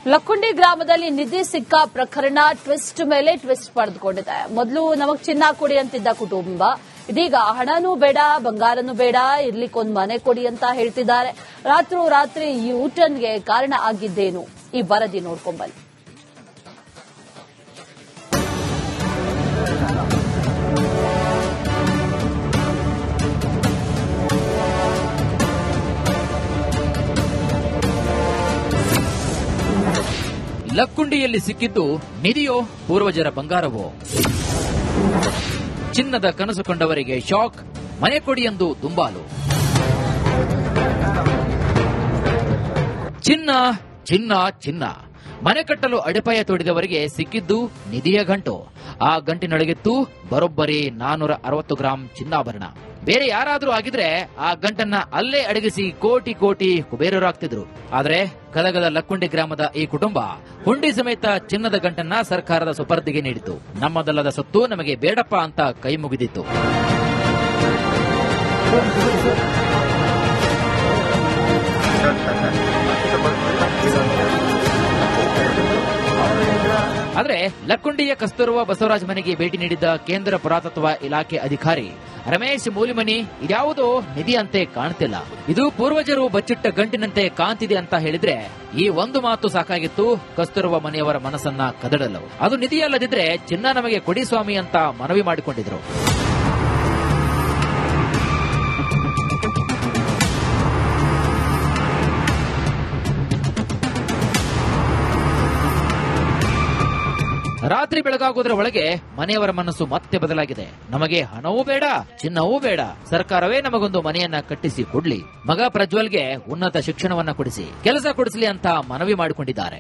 ಲಕ್ಕುಂಡಿ ಗ್ರಾಮದಲ್ಲಿ ನಿಧಿ ಸಿಕ್ಕ ಪ್ರಕರಣ ಟ್ವಿಸ್ಟ್ ಮೇಲೆ ಟ್ವಿಸ್ಟ್ ಪಡೆದುಕೊಂಡಿದೆ. ಮೊದಲು ನಮಗ್ ಚಿನ್ನ ಕೊಡಿ ಅಂತಿದ್ದ ಕುಟುಂಬ ಇದೀಗ ಹಣನೂ ಬೇಡ, ಬಂಗಾರನೂ ಬೇಡ, ಇರ್ಲಿಕ್ಕೊಂದು ಮನೆ ಕೊಡಿ ಅಂತ ಹೇಳ್ತಿದ್ದಾರೆ. ರಾತ್ರೋರಾತ್ರಿ ಈ ಊಟನ್ಗೆ ಕಾರಣ ಆಗಿದ್ದೇನು? ಈ ವರದಿ ನೋಡ್ಕೊಂಬನ್ನಿ. ಲಕ್ಕುಂಡಿಯಲ್ಲಿ ಸಿಕ್ಕಿದ್ದು ನಿಧಿಯೋ ಪೂರ್ವಜರ ಬಂಗಾರವೋ? ಚಿನ್ನದ ಕನಸು ಕಂಡವರಿಗೆ ಶಾಕ್, ಮನೆ ಕೊಡಿ ಎಂದು ದುಂಬಾಲು. ಚಿನ್ನ ಚಿನ್ನ ಚಿನ್ನ ಮನೆ ಕಟ್ಟಲು ಅಡಿಪಾಯ ತೋಡಿದವರಿಗೆ ಸಿಕ್ಕಿದ್ದು ನಿಧಿಯ ಗಂಟು. ಆ ಗಂಟಿನೊಳಗಿತ್ತು ಬರೋಬ್ಬರಿ 460 ಗ್ರಾಂ ಚಿನ್ನಾಭರಣ. ಬೇರೆ ಯಾರಾದ್ರೂ ಆಗಿದ್ರೆ ಆ ಗಂಟನ್ನ ಅಲ್ಲೇ ಅಡಗಿಸಿ ಕೋಟಿ ಕೋಟಿ ಕುಬೇರರಾಗ್ತಿದ್ರು. ಆದ್ರೆ ಗದಗದ ಲಕ್ಕುಂಡಿ ಗ್ರಾಮದ ಈ ಕುಟುಂಬ ಹುಂಡಿ ಸಮೇತ ಚಿನ್ನದ ಗಂಟನ್ನ ಸರ್ಕಾರದ ಸುಪರ್ದಿಗೆ ನೀಡಿತು. ನಮ್ಮದಲ್ಲದ ಸೊತ್ತು ನಮಗೆ ಬೇಡಪ್ಪ ಅಂತ ಕೈ ಮುಗಿದಿತ್ತು. ಆದರೆ ಲಕ್ಕುಂಡಿಯ ಕಸ್ತೂರಬಾ ಬಸವರಾಜ್ ಮನೆಗೆ ಭೇಟಿ ನೀಡಿದ್ದ ಕೇಂದ್ರ ಪುರಾತತ್ವ ಇಲಾಖೆ ಅಧಿಕಾರಿ ರಮೇಶ್ ಮೂಲಿಮನಿ ಇದ್ಯಾವುದೋ ನಿಧಿ ಅಂತೆ ಕಾಣ್ತಿಲ್ಲ, ಇದು ಪೂರ್ವಜರು ಬಚ್ಚಿಟ್ಟ ಗಂಟಿನಂತೆ ಕಾಣ್ತಿದೆ ಅಂತ ಹೇಳಿದ್ರೆ ಈ ಒಂದು ಮಾತು ಸಾಕಾಗಿತ್ತು ಕಸ್ತೂರಬಾ ಮನೆಯವರ ಮನಸ್ಸನ್ನ ಕದಡಲು. ಅದು ನಿಧಿಯಲ್ಲದಿದ್ರೆ ಚಿನ್ನ ನಮಗೆ ಕೊಡಿ ಸ್ವಾಮಿ ಅಂತ ಮನವಿ ಮಾಡಿಕೊಂಡಿದ್ರು. ರಾತ್ರಿ ಬೆಳಗಾಗೋದ್ರ ಒಳಗೆ ಮನೆಯವರ ಮನಸ್ಸು ಮತ್ತೆ ಬದಲಾಗಿದೆ. ನಮಗೆ ಹಣವೂ ಬೇಡ, ಚಿನ್ನವೂ ಬೇಡ, ಸರ್ಕಾರವೇ ನಮಗೊಂದು ಮನೆಯನ್ನ ಕಟ್ಟಿಸಿ ಕೊಡ್ಲಿ, ಮಗ ಪ್ರಜ್ವಲ್ಗೆ ಉನ್ನತ ಶಿಕ್ಷಣವನ್ನ ಕೊಡಿಸಿ, ಕೆಲಸ ಕೊಡಿಸಲಿ ಅಂತ ಮನವಿ ಮಾಡಿಕೊಂಡಿದ್ದಾರೆ.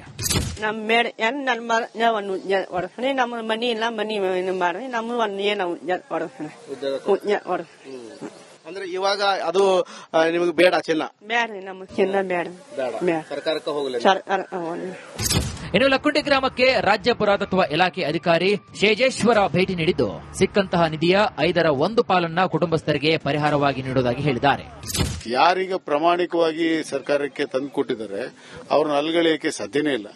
ಅಂದ್ರೆ ಇವಾಗ ಅದು ನಿಮಗೆ ಬೇಡ, ಚಿನ್ನ ಬೇಡ, ನಮ್ಗೆ ಚಿನ್ನ ಬೇಡ, ಸರ್ಕಾರಕ್ಕೆ ಹೋಗಲಿ. ಇನ್ನು ಲಕ್ಕುಂಡಿ ಗ್ರಾಮಕ್ಕೆ ರಾಜ್ಯ ಪುರಾತತ್ವ ಇಲಾಖೆ ಅಧಿಕಾರಿ ಶೇಜೇಶ್ವರ ಭೇಟಿ ನೀಡಿದ್ದು ಸಿಕ್ಕಂತಹ ನಿಧಿಯ 1/5 ಪಾಲನ್ನ ಕುಟುಂಬಸ್ಥರಿಗೆ ಪರಿಹಾರವಾಗಿ ನೀಡುವುದಾಗಿ ಹೇಳಿದ್ದಾರೆ. ಯಾರೀಗ ಪ್ರಾಮಾಣಿಕವಾಗಿ ಸರ್ಕಾರಕ್ಕೆ ತಂದು ಕೊಟ್ಟಿದ್ದಾರೆ ಅವ್ರನ್ನ ಅಲ್ಗಳೆಯಕ್ಕೆ ಸಾಧ್ಯನೇ ಇಲ್ಲ.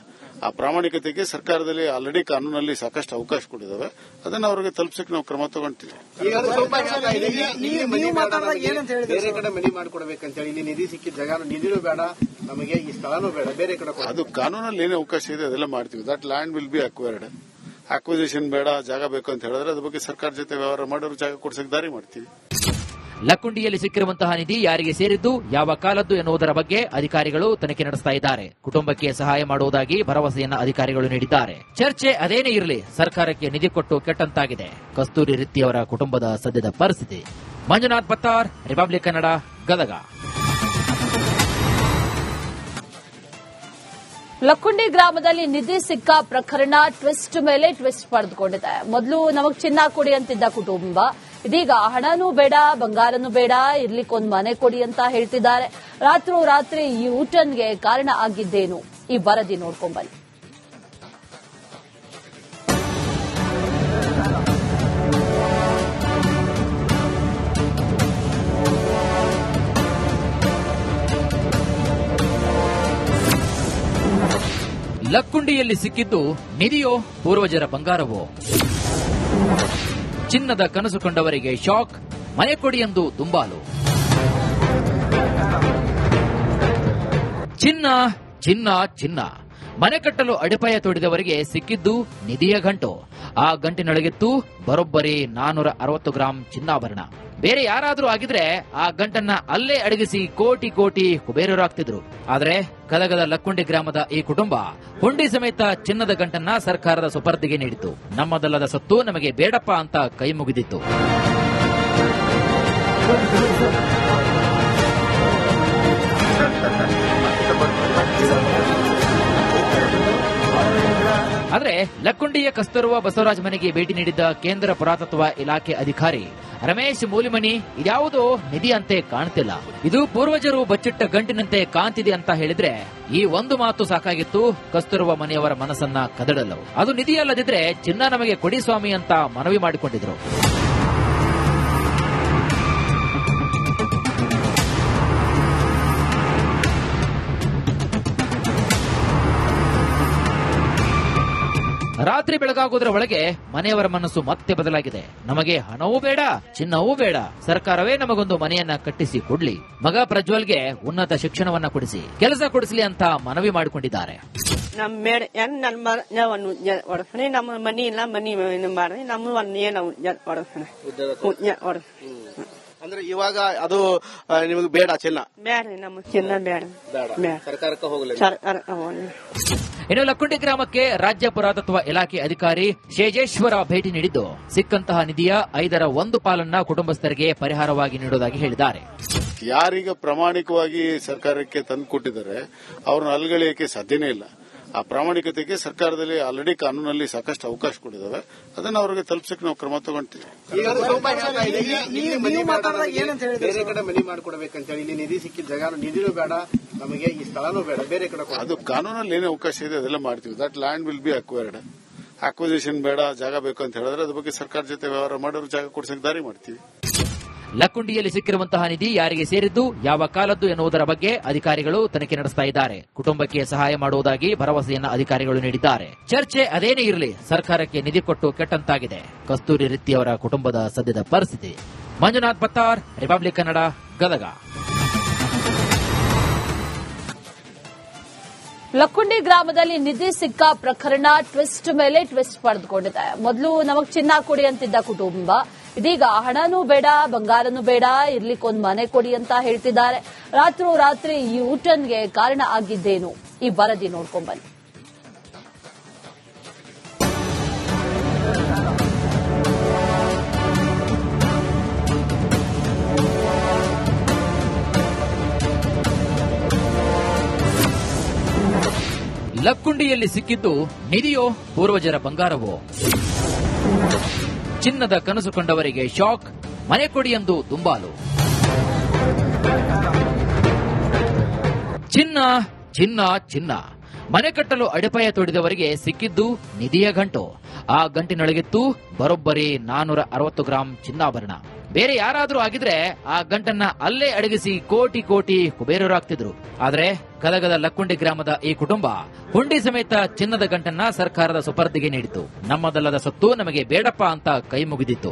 ಆ ಪ್ರಾಮಾಣಿಕತೆಗೆ ಸರ್ಕಾರದಲ್ಲಿ ಆಲ್ರೆಡಿ ಕಾನೂನಲ್ಲಿ ಸಾಕಷ್ಟು ಅವಕಾಶ ಕೊಟ್ಟಿದ್ದಾವೆ. ಅದನ್ನ ಅವ್ರಿಗೆ ತಲುಪಿಸಕ್ಕೆ ನಾವು ಕ್ರಮ ತಗೊಂತೀವಿ. ಬೇರೆ ಕಡೆ ಮನಿ ಮಾಡಿಕೊಡ್ಬೇಕಂತ ಹೇಳಿ ಇಲ್ಲಿ ನಿಧಿ ಸಿಕ್ಕಿದ ಜಾಗ ನಿಧಿನೂ ಬೇಡ, ನಮಗೆ ಈ ಸ್ಥಳನೂ ಬೇಡ, ಬೇರೆ ಕಡೆ ಅದು ಕಾನೂನಲ್ಲಿ ಏನೇ ಅವಕಾಶ ಇದೆ ಅದೆಲ್ಲ ಮಾಡ್ತೀವಿ. That land will be acquired. Acquisition ಬೇಡ, ಜಾಗ ಬೇಕು ಅಂತ ಹೇಳಿದ್ರೆ ಅದ್ರ ಬಗ್ಗೆ ಸರ್ಕಾರ ಜೊತೆ ವ್ಯವಹಾರ ಮಾಡೋರು ಜಾಗ ಕೊಡ್ಸಕ್ಕೆ ದಾರಿ ಮಾಡ್ತೀವಿ. ಲಕ್ಕುಂಡಿಯಲ್ಲಿ ಸಿಕ್ಕಿರುವಂತಹ ನಿಧಿ ಯಾರಿಗೆ ಸೇರಿದ್ದು, ಯಾವ ಕಾಲದ್ದು ಎನ್ನುವುದರ ಬಗ್ಗೆ ಅಧಿಕಾರಿಗಳು ತನಿಖೆ ನಡೆಸ್ತಾ ಇದ್ದಾರೆ. ಕುಟುಂಬಕ್ಕೆ ಸಹಾಯ ಮಾಡುವುದಾಗಿ ಭರವಸೆಯನ್ನ ಅಧಿಕಾರಿಗಳು ನೀಡಿದ್ದಾರೆ. ಚರ್ಚೆ ಅದೇನೇ ಇರಲಿ, ಸರ್ಕಾರಕ್ಕೆ ನಿಧಿ ಕೊಟ್ಟು ಕೆಟ್ಟಂತಾಗಿದೆ ಕಸ್ತೂರಿ ರಿತ್ತಿಯವರ ಕುಟುಂಬದ ಸದ್ಯದ ಪರಿಸ್ಥಿತಿ. ಮಂಜುನಾಥ್ ಪತ್ತಾರ್, ರಿಪಬ್ಲಿಕ್ ಕನ್ನಡ, ಗದಗ. ಲಕ್ಕುಂಡಿ ಗ್ರಾಮದಲ್ಲಿ ನಿಧಿ ಸಿಕ್ಕ ಪ್ರಕರಣ ಟ್ವಿಸ್ಟ್ ಮೇಲೆ ಟ್ವಿಸ್ಟ್ ಪಡೆದುಕೊಂಡಿದೆ. ಮೊದಲು ನಮಗ್ ಚಿನ್ನ ಕೊಡಿ ಅಂತಿದ್ದ ಕುಟುಂಬ ಇದೀಗ ಹಣನೂ ಬೇಡ, ಬಂಗಾರನೂ ಬೇಡ, ಇರ್ಲಿಕ್ಕೊಂದು ಮನೆ ಕೊಡಿ ಅಂತ ಹೇಳ್ತಿದ್ದಾರೆ. ರಾತ್ರೋರಾತ್ರಿ ಈ ಊಟನ್ಗೆ ಕಾರಣ ಆಗಿದ್ದೇನು? ಈ ವರದಿ ನೋಡ್ಕೊಂಬನ್ನಿ. ಲಕ್ಕುಂಡಿಯಲ್ಲಿ ಸಿಕ್ಕಿದ್ದು ನಿಧಿಯೋ ಪೂರ್ವಜರ ಬಂಗಾರವೋ? ಚಿನ್ನದ ಕನಸು ಕಂಡವರಿಗೆ ಶಾಕ್, ಮನೆ ಕೊಡಿ ಎಂದು ದುಂಬಾಲು. ಚಿನ್ನ ಚಿನ್ನ ಚಿನ್ನ ಮನೆ ಕಟ್ಟಲು ಅಡಿಪಾಯ ತೋಡಿದವರಿಗೆ ಸಿಕ್ಕಿದ್ದು ನಿಧಿಯ ಗಂಟು. ಆ ಗಂಟಿನೊಳಗಿತ್ತು ಬರೋಬ್ಬರಿ 460 ಗ್ರಾಂ ಚಿನ್ನಾಭರಣ. ಬೇರೆ ಯಾರಾದ್ರೂ ಆಗಿದ್ರೆ ಆ ಗಂಟನ್ನ ಅಲ್ಲೇ ಅಡಗಿಸಿ ಕೋಟಿ ಕೋಟಿ ಕುಬೇರರಾಗ್ತಿದ್ರು. ಆದ್ರೆ ಗದಗದ ಲಕ್ಕುಂಡಿ ಗ್ರಾಮದ ಈ ಕುಟುಂಬ ಹುಂಡಿ ಸಮೇತ ಚಿನ್ನದ ಗಂಟನ್ನ ಸರ್ಕಾರದ ಸುಪರ್ದಿಗೆ ನೀಡಿತು. ನಮ್ಮದಲ್ಲದ ಸೊತ್ತು ನಮಗೆ ಬೇಡಪ್ಪ ಅಂತ ಕೈ ಮುಗಿದಿತ್ತು. ಆದರೆ ಲಕ್ಕುಂಡಿಯ ಕಸ್ತೂರಬಾ ಬಸವರಾಜ್ ಮನೆಗೆ ಭೇಟಿ ನೀಡಿದ್ದ ಕೇಂದ್ರ ಪುರಾತತ್ವ ಇಲಾಖೆ ಅಧಿಕಾರಿ ರಮೇಶ್ ಮೂಲಿಮನಿ ಇದ್ಯಾವುದೋ ನಿಧಿ ಅಂತೆ ಕಾಣ್ತಿಲ್ಲ, ಇದು ಪೂರ್ವಜರು ಬಚ್ಚಿಟ್ಟ ಗಂಟಿನಂತೆ ಕಾಣ್ತಿದೆ ಅಂತ ಹೇಳಿದ್ರೆ ಈ ಒಂದು ಮಾತು ಸಾಕಾಗಿತ್ತು ಕಸ್ತೂರಬಾ ಮನೆಯವರ ಮನಸ್ಸನ್ನ ಕದಡಲು. ಅದು ನಿಧಿಯಲ್ಲದಿದ್ರೆ ಚಿನ್ನ ನಮಗೆ ಕೊಡಿ ಸ್ವಾಮಿ ಅಂತ ಮನವಿ ಮಾಡಿಕೊಂಡಿದ್ರು. ರಾತ್ರಿ ಬೆಳಗಾಗುವುದರ ಒಳಗೆ ಮನೆಯವರ ಮನಸ್ಸು ಮತ್ತೆ ಬದಲಾಗಿದೆ. ನಮಗೆ ಹಣವೂ ಬೇಡ, ಚಿನ್ನವೂ ಬೇಡ, ಸರ್ಕಾರವೇ ನಮಗೊಂದು ಮನೆಯನ್ನ ಕಟ್ಟಿಸಿ ಕೊಡ್ಲಿ, ಮಗ ಪ್ರಜ್ವಲ್ಗೆ ಉನ್ನತ ಶಿಕ್ಷಣವನ್ನ ಕೊಡಿಸಿ, ಕೆಲಸ ಕೊಡಿಸಲಿ ಅಂತ ಮನವಿ ಮಾಡಿಕೊಂಡಿದ್ದಾರೆ. ಅಂದ್ರೆ ಇವಾಗ ಅದು ನಿಮಗೆ ಬೇಡ ಚಿನ್ನ? ಬೇಡ, ನಮ್ಮ ಚಿನ್ನ ಬೇಡ, ಸರ್ಕಾರಕ್ಕೆ ಹೋಗಲಿ. ಇನ್ನು ಲಕ್ಕುಂಡಿ ಗ್ರಾಮಕ್ಕೆ ರಾಜ್ಯ ಪುರಾತತ್ವ ಇಲಾಖೆ ಅಧಿಕಾರಿ ಶೇಜೇಶ್ವರ ಭೇಟಿ ನೀಡಿದ್ದು ಸಿಕ್ಕಂತಹ ನಿಧಿಯ 1/5 ಪಾಲನ್ನ ಕುಟುಂಬಸ್ಥರಿಗೆ ಪರಿಹಾರವಾಗಿ ನೀಡುವುದಾಗಿ ಹೇಳಿದ್ದಾರೆ. ಯಾರೀಗ ಪ್ರಾಮಾಣಿಕವಾಗಿ ಸರ್ಕಾರಕ್ಕೆ ತಂದು ಕೊಟ್ಟಿದ್ದಾರೆ ಅವ್ರನ್ನ ಅಲ್ಗಳೆಯಕ್ಕೆ ಸಾಧ್ಯನೇ ಇಲ್ಲ. ಆ ಪ್ರಾಮಾಣಿಕತೆಗೆ ಸರ್ಕಾರದಲ್ಲಿ ಆಲ್ರೆಡಿ ಕಾನೂನಲ್ಲಿ ಸಾಕಷ್ಟು ಅವಕಾಶ ಕೊಟ್ಟಿದ್ದಾವೆ. ಅದನ್ನ ಅವರಿಗೆ ತಲುಪಿಸಕ್ಕೆ ನಾವು ಕ್ರಮ ತಗೊಂತೀವಿ. ಬೇರೆ ಕಡೆ ಮನಿ ಮಾಡ್ಕೊಡ್ಬೇಕಂತ ಹೇಳಿ ಇಲ್ಲಿ ನಿಧಿ ಸಿಕ್ಕಿದ ಜಾಗ ನಿಧಿನೂ ಬೇಡ, ನಮಗೆ ಈ ಸ್ಥಳನೂ ಬೇಡ, ಬೇರೆ ಕಡೆ ಅದು ಕಾನೂನಲ್ಲಿ ಏನೇ ಅವಕಾಶ ಇದೆ ಅದೆಲ್ಲ ಮಾಡ್ತೀವಿ. That land will be acquired. Acquisition ಬೇಡ, ಜಾಗ ಬೇಕು ಅಂತ ಹೇಳಿದ್ರೆ ಅದ್ರ ಬಗ್ಗೆ ಸರ್ಕಾರ ಜೊತೆ ವ್ಯವಹಾರ ಮಾಡೋರು ಜಾಗ ಕೊಡ್ಸಕ್ಕೆ ದಾರಿ ಮಾಡ್ತೀವಿ. ಲಕ್ಕುಂಡಿಯಲ್ಲಿ ಸಿಕ್ಕಿರುವಂತಹ ನಿಧಿ ಯಾರಿಗೆ ಸೇರಿದ್ದು, ಯಾವ ಕಾಲದ್ದು ಎನ್ನುವುದರ ಬಗ್ಗೆ ಅಧಿಕಾರಿಗಳು ತನಿಖೆ ನಡೆಸ್ತಾ ಇದ್ದಾರೆ. ಕುಟುಂಬಕ್ಕೆ ಸಹಾಯ ಮಾಡುವುದಾಗಿ ಭರವಸೆಯನ್ನ ಅಧಿಕಾರಿಗಳು ನೀಡಿದ್ದಾರೆ. ಚರ್ಚೆ ಅದೇನೇ ಇರಲಿ, ಸರ್ಕಾರಕ್ಕೆ ನಿಧಿ ಕೊಟ್ಟು ಕೆಟ್ಟಂತಾಗಿದೆ ಕಸ್ತೂರಿ ರಿತ್ತಿ ಅವರ ಕುಟುಂಬದ ಸದ್ಯದ ಪರಿಸ್ಥಿತಿ. ಮಂಜುನಾಥ್ ಪತ್ತಾರ್, ರಿಪಬ್ಲಿಕ್ ಕನ್ನಡ, ಗದಗ. ಲಕ್ಕುಂಡಿ ಗ್ರಾಮದಲ್ಲಿ ನಿಧಿ ಸಿಕ್ಕ ಪ್ರಕರಣ ಟ್ವಿಸ್ಟ್ ಮೇಲೆ ಟ್ವಿಸ್ಟ್ ಪಡೆದುಕೊಂಡಿದೆ. ಮೊದಲು ನಮಗ್ ಚಿನ್ನ ಕೊಡಿ ಅಂತಿದ್ದ ಕುಟುಂಬ ಇದೀಗ ಹಣನೂ ಬೇಡ, ಬಂಗಾರನೂ ಬೇಡ, ಇರ್ಲಿಕ್ಕೊಂದು ಮನೆ ಕೊಡಿ ಅಂತ ಹೇಳ್ತಿದ್ದಾರೆ. ರಾತ್ರೋರಾತ್ರಿ ಈ ಊಟನ್ಗೆ ಕಾರಣ ಆಗಿದ್ದೇನು? ಈ ವರದಿ ನೋಡ್ಕೊಂಡ್ಬನ್ನಿ. ಲಕ್ಕುಂಡಿಯಲ್ಲಿ ಸಿಕ್ಕಿದ್ದು ನಿಧಿಯೋ ಪೂರ್ವಜರ ಬಂಗಾರವೋ? ಚಿನ್ನದ ಕನಸು ಕಂಡವರಿಗೆ ಶಾಕ್, ಮನೆ ಕೊಡಿ ಎಂದು ದುಂಬಾಲು. ಚಿನ್ನ ಚಿನ್ನ ಚಿನ್ನ ಮನೆ ಕಟ್ಟಲು ಅಡಿಪಾಯ ತೋಡಿದವರಿಗೆ ಸಿಕ್ಕಿದ್ದು ನಿಧಿಯ ಗಂಟು. ಆ ಗಂಟಿನೊಳಗಿತ್ತು ಬರೋಬ್ಬರಿ 460 ಗ್ರಾಂ ಚಿನ್ನಾಭರಣ. ಬೇರೆ ಯಾರಾದ್ರೂ ಆಗಿದ್ರೆ ಆ ಗಂಟನ್ನ ಅಲ್ಲೇ ಅಡಗಿಸಿ ಕೋಟಿ ಕೋಟಿ ಕುಬೇರರಾಗ್ತಿದ್ರು. ಆದ್ರೆ ಗದಗದ ಲಕ್ಕುಂಡಿ ಗ್ರಾಮದ ಈ ಕುಟುಂಬ ಹುಂಡಿ ಸಮೇತ ಚಿನ್ನದ ಗಂಟನ್ನ ಸರ್ಕಾರದ ಸುಪರ್ದಿಗೆ ನೀಡಿತು. ನಮ್ಮದಲ್ಲದ ಸೊತ್ತು ನಮಗೆ ಬೇಡಪ್ಪ ಅಂತ ಕೈ ಮುಗಿದಿತ್ತು.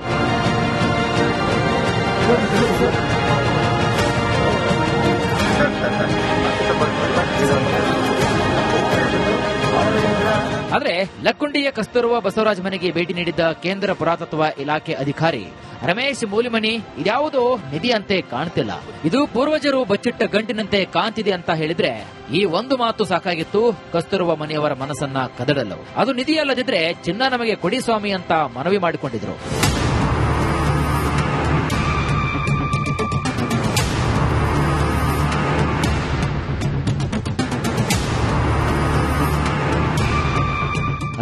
ಆದ್ರೆ ಲಕ್ಕುಂಡಿಯ ಕಸ್ತೂರವ ಬಸವರಾಜ್ ಮನೆಗೆ ಭೇಟಿ ನೀಡಿದ್ದ ಕೇಂದ್ರ ಪುರಾತತ್ವ ಇಲಾಖೆ ಅಧಿಕಾರಿ ರಮೇಶ್ ಮೂಲಿಮನಿ ಇದ್ಯಾವುದೋ ನಿಧಿ ಅಂತೆ ಕಾಣ್ತಿಲ್ಲ, ಇದು ಪೂರ್ವಜರು ಬಚ್ಚಿಟ್ಟ ಗಂಟಿನಂತೆ ಕಾಣ್ತಿದೆ ಅಂತ ಹೇಳಿದ್ರೆ ಈ ಒಂದು ಮಾತು ಸಾಕಾಗಿತ್ತು ಕಸ್ತೂರವ ಮನೆಯವರ ಮನಸ್ಸನ್ನ ಕದಡಲು. ಅದು ನಿಧಿಯಲ್ಲದಿದ್ರೆ ಚಿನ್ನ ನಮಗೆ ಕೊಡಿ ಸ್ವಾಮಿ ಅಂತ ಮನವಿ ಮಾಡಿಕೊಂಡಿದ್ರು.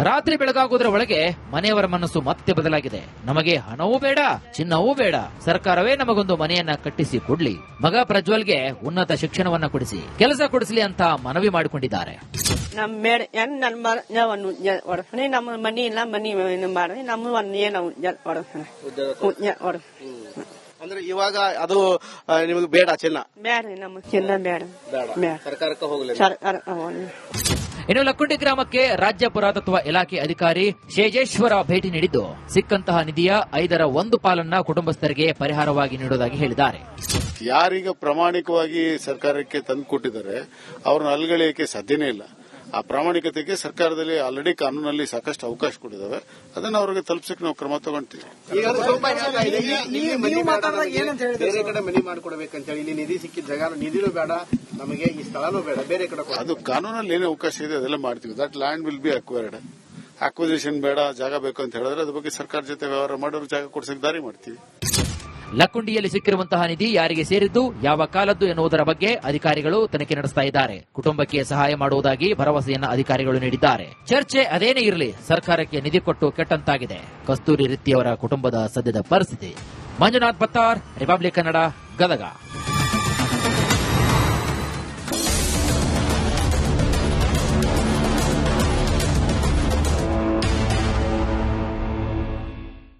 ರಾತ್ರಿ ಬೆಳಗಾಗುವುದರ ಒಳಗೆ ಮನೆಯವರ ಮನಸ್ಸು ಮತ್ತೆ ಬದಲಾಗಿದೆ. ನಮಗೆ ಹಣವೂ ಬೇಡ, ಚಿನ್ನವೂ ಬೇಡ, ಸರ್ಕಾರವೇ ನಮಗೊಂದು ಮನೆಯನ್ನ ಕಟ್ಟಿಸಿ ಕೊಡ್ಲಿ, ಮಗ ಪ್ರಜ್ವಲ್ಗೆ ಉನ್ನತ ಶಿಕ್ಷಣವನ್ನ ಕೊಡಿಸಿ, ಕೆಲಸ ಕೊಡಿಸಲಿ ಅಂತ ಮನವಿ ಮಾಡಿಕೊಂಡಿದ್ದಾರೆ. ನಮ್ಮ ಮನಿ ಇಲ್ಲ, ಮನಿ ಮಾಡಿ ನಮ್ಮ ಅಂದ್ರೆ ಇವಾಗ ಅದು ನಿಮಗೆ ಬೇಡ ಚಿನ್ನ? ಬೇಡ, ನಮ್ಮ ಚಿನ್ನ ಬೇಡ, ಸರ್ಕಾರಕ್ಕೆ ಹೋಗಲಿ. ಇನ್ನು ಲಕ್ಕುಂಡಿ ಗ್ರಾಮಕ್ಕೆ ರಾಜ್ಯ ಪುರಾತತ್ವ ಇಲಾಖೆ ಅಧಿಕಾರಿ ಶೇಜೇಶ್ವರ ಭೇಟಿ ನೀಡಿದ್ದು ಸಿಕ್ಕಂತಹ ನಿಧಿಯ 1/5 ಪಾಲನ್ನ ಕುಟುಂಬಸ್ಥರಿಗೆ ಪರಿಹಾರವಾಗಿ ನೀಡುವುದಾಗಿ ಹೇಳಿದ್ದಾರೆ. ಯಾರೀಗ ಪ್ರಾಮಾಣಿಕವಾಗಿ ಸರ್ಕಾರಕ್ಕೆ ತಂದು ಕೊಟ್ಟಿದ್ದಾರೆ ಅವ್ರನ್ನ ಅಲ್ಗಳೆಯಕ್ಕೆ ಸಾಧ್ಯನೇ ಇಲ್ಲ. ಆ ಪ್ರಾಮಾಣಿಕತೆಗೆ ಸರ್ಕಾರದಲ್ಲಿ ಆಲ್ರೆಡಿ ಕಾನೂನಲ್ಲಿ ಸಾಕಷ್ಟು ಅವಕಾಶ ಕೊಟ್ಟಿದ್ದಾವೆ. ಅದನ್ನ ಅವರಿಗೆ ತಲುಪಿಸಕ್ಕೆ ನಾವು ಕ್ರಮ ತಗೊಂತೀವಿ. ಬೇರೆ ಕಡೆ ಮನಿ ಮಾಡ್ಕೊಡ್ಬೇಕಂತ ಹೇಳಿ ಇಲ್ಲಿ ನಿಧಿ ಸಿಕ್ಕಿದ ಜಾಗ ನಿಧಿನೂ ಬೇಡ, ನಮಗೆ ಈ ಸ್ಥಳನೂ ಬೇಡ, ಬೇರೆ ಕಡೆ ಅದು ಕಾನೂನಲ್ಲಿ ಏನೇ ಅವಕಾಶ ಇದೆ ಅದೆಲ್ಲ ಮಾಡ್ತೀವಿ. That land will be acquired. Acquisition ಬೇಡ, ಜಾಗ ಬೇಕು ಅಂತ ಹೇಳಿದ್ರೆ ಅದ್ರ ಬಗ್ಗೆ ಸರ್ಕಾರ ಜೊತೆ ವ್ಯವಹಾರ ಮಾಡೋರು ಜಾಗ ಕೊಡ್ಸಕ್ಕೆ ದಾರಿ ಮಾಡ್ತೀವಿ. ಲಕ್ಕುಂಡಿಯಲ್ಲಿ ಸಿಕ್ಕಿರುವಂತಹ ನಿಧಿ ಯಾರಿಗೆ ಸೇರಿದ್ದು, ಯಾವ ಕಾಲದ್ದು ಎನ್ನುವುದರ ಬಗ್ಗೆ ಅಧಿಕಾರಿಗಳು ತನಿಖೆ ನಡೆಸ್ತಾ ಇದ್ದಾರೆ. ಕುಟುಂಬಕ್ಕೆ ಸಹಾಯ ಮಾಡುವುದಾಗಿ ಭರವಸೆಯನ್ನ ಅಧಿಕಾರಿಗಳು ನೀಡಿದ್ದಾರೆ. ಚರ್ಚೆ ಅದೇನೇ ಇರಲಿ, ಸರ್ಕಾರಕ್ಕೆ ನಿಧಿ ಕೊಟ್ಟು ಕೆಟ್ಟಂತಾಗಿದೆ ಕಸ್ತೂರಿ ರಿತ್ತಿ ಅವರ ಕುಟುಂಬದ ಸದ್ಯದ ಪರಿಸ್ಥಿತಿ. ಮಂಜುನಾಥ್ ಪತ್ತಾರ್, ರಿಪಬ್ಲಿಕ್ ಕನ್ನಡ, ಗದಗ.